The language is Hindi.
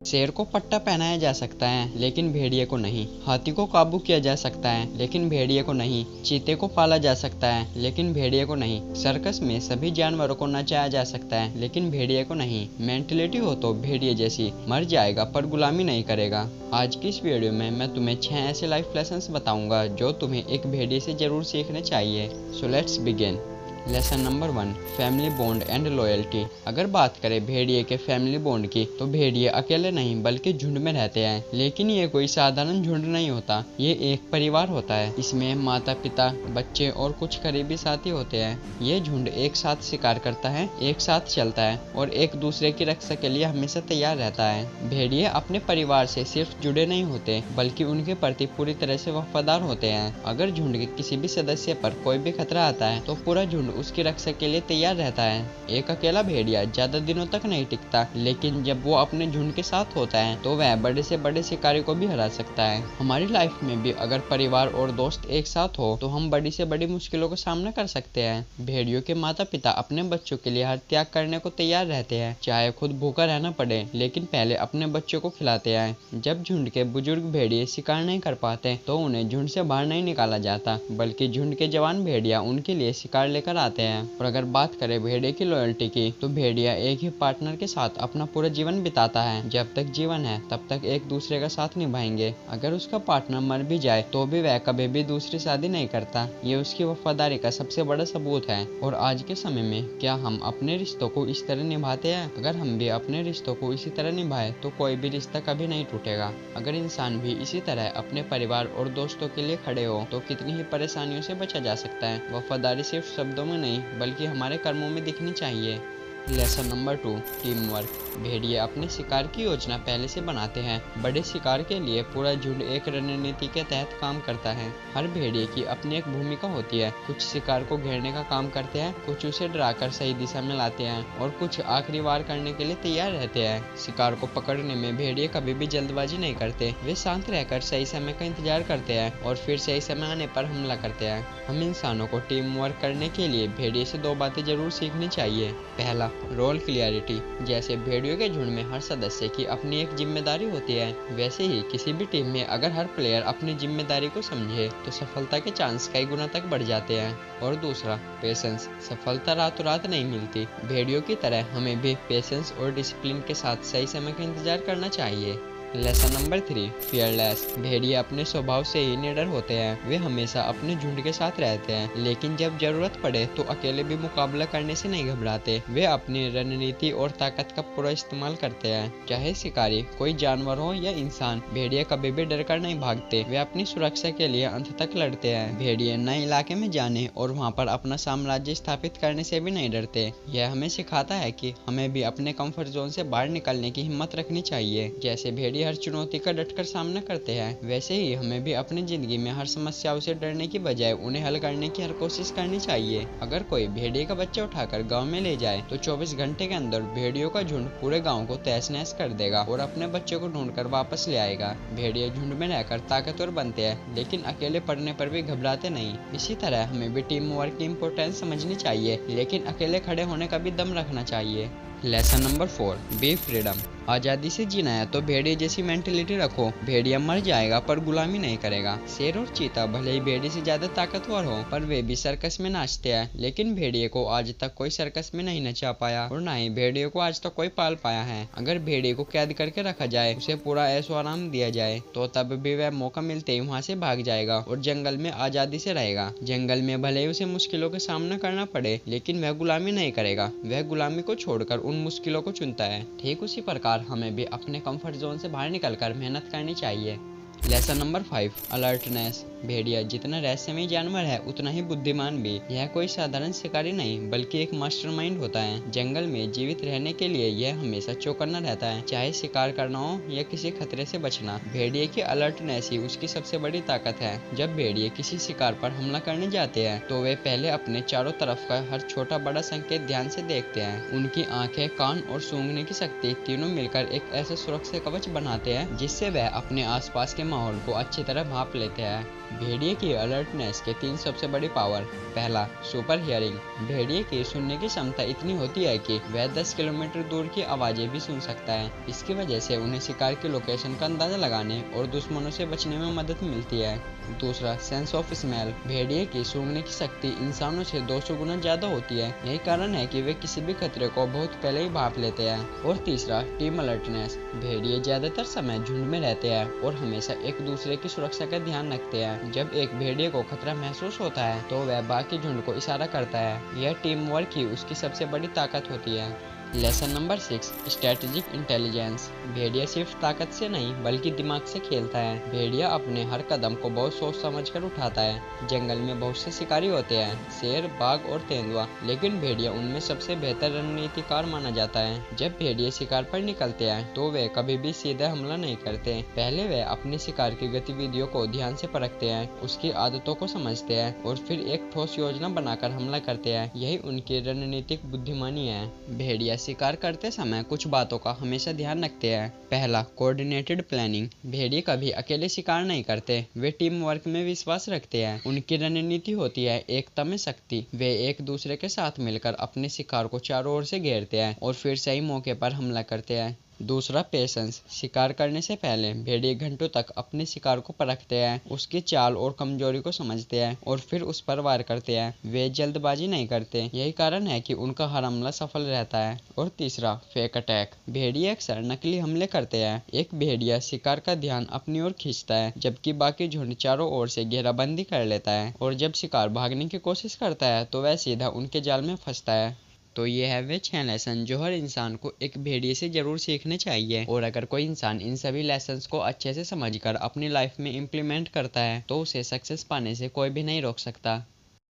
शेर को पट्टा पहनाया जा सकता है लेकिन भेड़िए को नहीं। हाथी को काबू किया जा सकता है लेकिन भेड़िए को नहीं। चीते को पाला जा सकता है लेकिन भेड़िए को नहीं। सर्कस में सभी जानवरों को नचाया जा सकता है लेकिन भेड़िए को नहीं। मेंटलिटी हो तो भेड़िए जैसी, मर जाएगा पर गुलामी नहीं करेगा। आज की इस वीडियो में मैं तुम्हें 6 ऐसे लाइफ लेसन्स बताऊंगा जो तुम्हें एक भेड़िए से जरूर सीखने चाहिए। So let's begin. Lesson number 1, family bond and loyalty. अगर बात करें भेड़िए के फैमिली बॉन्ड की तो भेड़िए अकेले नहीं बल्कि झुंड में रहते हैं। लेकिन ये कोई साधारण झुंड नहीं होता, ये एक परिवार होता है। इसमें माता पिता, बच्चे और कुछ करीबी साथी होते हैं। ये झुंड एक साथ शिकार करता है, एक साथ चलता है और एक दूसरे की रक्षा के लिए हमेशा तैयार रहता है। भेड़िए अपने परिवार से सिर्फ जुड़े नहीं होते बल्कि उनके प्रति पूरी तरह से वफादार होते हैं। अगर झुंड के किसी भी सदस्य पर कोई भी खतरा आता है तो पूरा झुंड उसकी रक्षा के लिए तैयार रहता है। एक अकेला भेड़िया ज्यादा दिनों तक नहीं टिकता, लेकिन जब वो अपने झुंड के साथ होता है तो वह बड़े से बड़े शिकारी को भी हरा सकता है। हमारी लाइफ में भी अगर परिवार और दोस्त एक साथ हो तो हम बड़ी से बड़ी मुश्किलों का सामना कर सकते हैं। भेड़ियों के माता पिता अपने बच्चों के लिए हर त्याग करने को तैयार रहते हैं, चाहे खुद भूखा रहना पड़े, लेकिन पहले अपने बच्चों को खिलाते हैं। जब झुंड के बुजुर्ग भेड़िए शिकार नहीं कर पाते तो उन्हें झुंड से बाहर नहीं निकाला जाता, बल्कि झुंड के जवान भेड़िया उनके लिए शिकार लेकर आते हैं। और अगर बात करें भेड़िए की लॉयल्टी की तो भेड़िया एक ही पार्टनर के साथ अपना पूरा जीवन बिताता है। जब तक जीवन है तब तक एक दूसरे का साथ निभाएंगे। अगर उसका पार्टनर मर भी जाए तो भी वह कभी भी दूसरी शादी नहीं करता। ये उसकी वफादारी का सबसे बड़ा सबूत है। और आज के समय में क्या हम अपने रिश्तों को इस तरह निभाते हैं? अगर हम भी अपने रिश्तों को इसी तरह निभाए तो कोई भी रिश्ता कभी नहीं टूटेगा। अगर इंसान भी इसी तरह अपने परिवार और दोस्तों के लिए खड़े हो तो कितनी ही परेशानियों से बचा जा सकता है। वफादारी सिर्फ शब्दों में नहीं बल्कि हमारे कर्मों में दिखनी चाहिए। Lesson number 2, team work. भेड़िए अपने शिकार की योजना पहले से बनाते हैं। बड़े शिकार के लिए पूरा झुंड एक रणनीति के तहत काम करता है। हर भेड़िए की अपनी एक भूमिका होती है। कुछ शिकार को घेरने का काम करते हैं, कुछ उसे डराकर सही दिशा में लाते हैं और कुछ आखिरी वार करने के लिए तैयार रहते हैं। शिकार को पकड़ने में भेड़िए कभी भी जल्दबाजी नहीं करते। वे शांत रहकर सही समय का इंतजार करते हैं और फिर सही समय आने पर हमला करते हैं। हम इंसानों को टीम वर्क करने के लिए भेड़िए से 2 बातें जरूर सीखनी चाहिए। पहला, रोल क्लियरिटी। जैसे भेड़ियों के झुंड में हर सदस्य की अपनी एक जिम्मेदारी होती है, वैसे ही किसी भी टीम में अगर हर प्लेयर अपनी जिम्मेदारी को समझे तो सफलता के चांस कई गुना तक बढ़ जाते हैं। और दूसरा, पेशेंस। सफलता रातों रात नहीं मिलती। भेड़ियों की तरह हमें भी पेशेंस और डिसिप्लिन के साथ सही समय का इंतजार करना चाहिए। Lesson number 3, fearless. भेड़िए अपने स्वभाव से ही निडर होते हैं। वे हमेशा अपने झुंड के साथ रहते हैं, लेकिन जब जरूरत पड़े तो अकेले भी मुकाबला करने से नहीं घबराते। वे अपनी रणनीति और ताकत का पूरा इस्तेमाल करते हैं। चाहे शिकारी कोई जानवर हो या इंसान, भेड़िए कभी भी डर कर नहीं भागते। वे अपनी सुरक्षा के लिए अंत तक लड़ते हैं। भेड़िए नए इलाके में जाने और वहाँ पर अपना साम्राज्य स्थापित करने से भी नहीं डरते। यह हमें सिखाता है कि हमें भी अपने कंफर्ट जोन से बाहर निकलने की हिम्मत रखनी चाहिए। जैसे भेड़िए हर चुनौती का डटकर सामना करते हैं, वैसे ही हमें भी अपनी जिंदगी में हर समस्याओं से डरने की बजाय उन्हें हल करने की हर कोशिश करनी चाहिए। अगर कोई भेड़िए का बच्चा उठाकर गांव में ले जाए तो 24 घंटे के अंदर भेड़ियों का झुंड पूरे गांव को तहस नहस कर देगा और अपने बच्चे को ढूंढकर वापस ले आएगा। भेड़िए झुंड में रहकर ताकतवर बनते हैं, लेकिन अकेले पड़ने पर भी घबराते नहीं। इसी तरह हमें भी टीम वर्क की इम्पोर्टेंस समझनी चाहिए, लेकिन अकेले खड़े होने का भी दम रखना चाहिए। Lesson number 4, be freedom. आजादी से जीना है तो भेड़िए जैसी मेंटेलिटी रखो। भेड़िया मर जाएगा पर गुलामी नहीं करेगा। शेर और चीता भले ही भेड़िए से ज्यादा ताकतवर हो, पर वे भी सर्कस में नाचते हैं, लेकिन भेड़िए को आज तक कोई सर्कस में नहीं नचा पाया और ना ही भेड़िए को आज तक कोई पाल पाया है। अगर भेड़िए को कैद करके रखा जाए, उसे पूरा ऐशो आराम दिया जाए, तो तब भी वह मौका मिलते ही वहाँ से भाग जाएगा और जंगल में आजादी से रहेगा। जंगल में भले ही उसे मुश्किलों का सामना करना पड़े, लेकिन वह गुलामी नहीं करेगा। वह गुलामी को छोड़कर उन मुश्किलों को चुनता है। ठीक उसी प्रकार हमें भी अपने कंफर्ट जोन से बाहर निकलकर मेहनत करनी चाहिए। Lesson number 5, alertness. भेड़िया जितना रहस्यमय जानवर है उतना ही बुद्धिमान भी। यह कोई साधारण शिकारी नहीं बल्कि एक मास्टरमाइंड होता है। जंगल में जीवित रहने के लिए यह हमेशा चौकन्ना रहता है, चाहे शिकार करना हो या किसी खतरे से बचना। भेड़िए की अलर्टनेस ही उसकी सबसे बड़ी ताकत है। जब भेड़िए किसी शिकार पर हमला करने जाते हैं तो वे पहले अपने चारों तरफ का हर छोटा बड़ा संकेत ध्यान से देखते हैं। उनकी आंखें, कान और सूंघने की शक्ति तीनों मिलकर एक ऐसे सुरक्षा कवच बनाते हैं जिससे वह अपने आसपास के माहौल को अच्छी तरह भांप लेते हैं। भेड़िए की अलर्टनेस के 3 सबसे बड़ी पावर। पहला, सुपर हियरिंग। भेड़िए की सुनने की क्षमता इतनी होती है कि वह 10 किलोमीटर दूर की आवाजें भी सुन सकता है। इसकी वजह से उन्हें शिकार की लोकेशन का अंदाजा लगाने और दुश्मनों से बचने में मदद मिलती है। दूसरा, सेंस ऑफ स्मेल। भेड़िए की सूंघने की शक्ति इंसानों से 200 गुना ज्यादा होती है। यही कारण है कि वे किसी भी खतरे को बहुत पहले ही भांप लेते हैं। और तीसरा, टीम अलर्टनेस। भेड़िए ज्यादातर समय झुंड में रहते हैं और हमेशा एक दूसरे की सुरक्षा का ध्यान रखते हैं। जब एक भेड़िए को खतरा महसूस होता है तो वह बाकी झुंड को इशारा करता है। यह टीम वर्क ही उसकी सबसे बड़ी ताकत होती है। Lesson number 6, strategic intelligence. भेड़िया सिर्फ ताकत से नहीं बल्कि दिमाग से खेलता है। भेड़िया अपने हर कदम को बहुत सोच समझ कर उठाता है। जंगल में बहुत से शिकारी होते हैं, शेर, बाघ और तेंदुआ, लेकिन भेड़िया उनमें सबसे बेहतर रणनीतिकार माना जाता है। जब भेड़िए शिकार पर निकलते हैं तो वे कभी भी सीधा हमला नहीं करते। पहले वे अपने शिकार की गतिविधियों को ध्यान से परखते हैं, उसकी आदतों को समझते हैं और फिर एक ठोस योजना बनाकर हमला करते हैं। यही उनकी रणनीतिक बुद्धिमानी है। भेड़िया शिकार करते समय कुछ बातों का हमेशा ध्यान रखते हैं। पहला, कोऑर्डिनेटेड प्लानिंग। भेड़िए कभी अकेले शिकार नहीं करते, वे टीम वर्क में विश्वास रखते हैं। उनकी रणनीति होती है एकता में शक्ति। वे एक दूसरे के साथ मिलकर अपने शिकार को चारों ओर से घेरते हैं और फिर सही मौके पर हमला करते हैं। दूसरा, पेशेंस। शिकार करने से पहले भेड़िए घंटों तक अपने शिकार को परखते हैं, उसकी चाल और कमजोरी को समझते हैं और फिर उस पर वार करते हैं। वे जल्दबाजी नहीं करते, यही कारण है कि उनका हर हमला सफल रहता है। और तीसरा, फेक अटैक। भेड़िए अक्सर नकली हमले करते हैं। एक भेड़िया शिकार का ध्यान अपनी ओर खींचता है जबकि बाकी झुंड चारों ओर से घेराबंदी कर लेता है, और जब शिकार भागने की कोशिश करता है तो वह सीधा उनके जाल में फंसता है। तो ये है वे 6 लेसन जो हर इंसान को एक भेड़िए से जरूर सीखने चाहिए। और अगर कोई इंसान इन सभी लेसन्स को अच्छे से समझकर अपनी लाइफ में इम्प्लीमेंट करता है तो उसे सक्सेस पाने से कोई भी नहीं रोक सकता।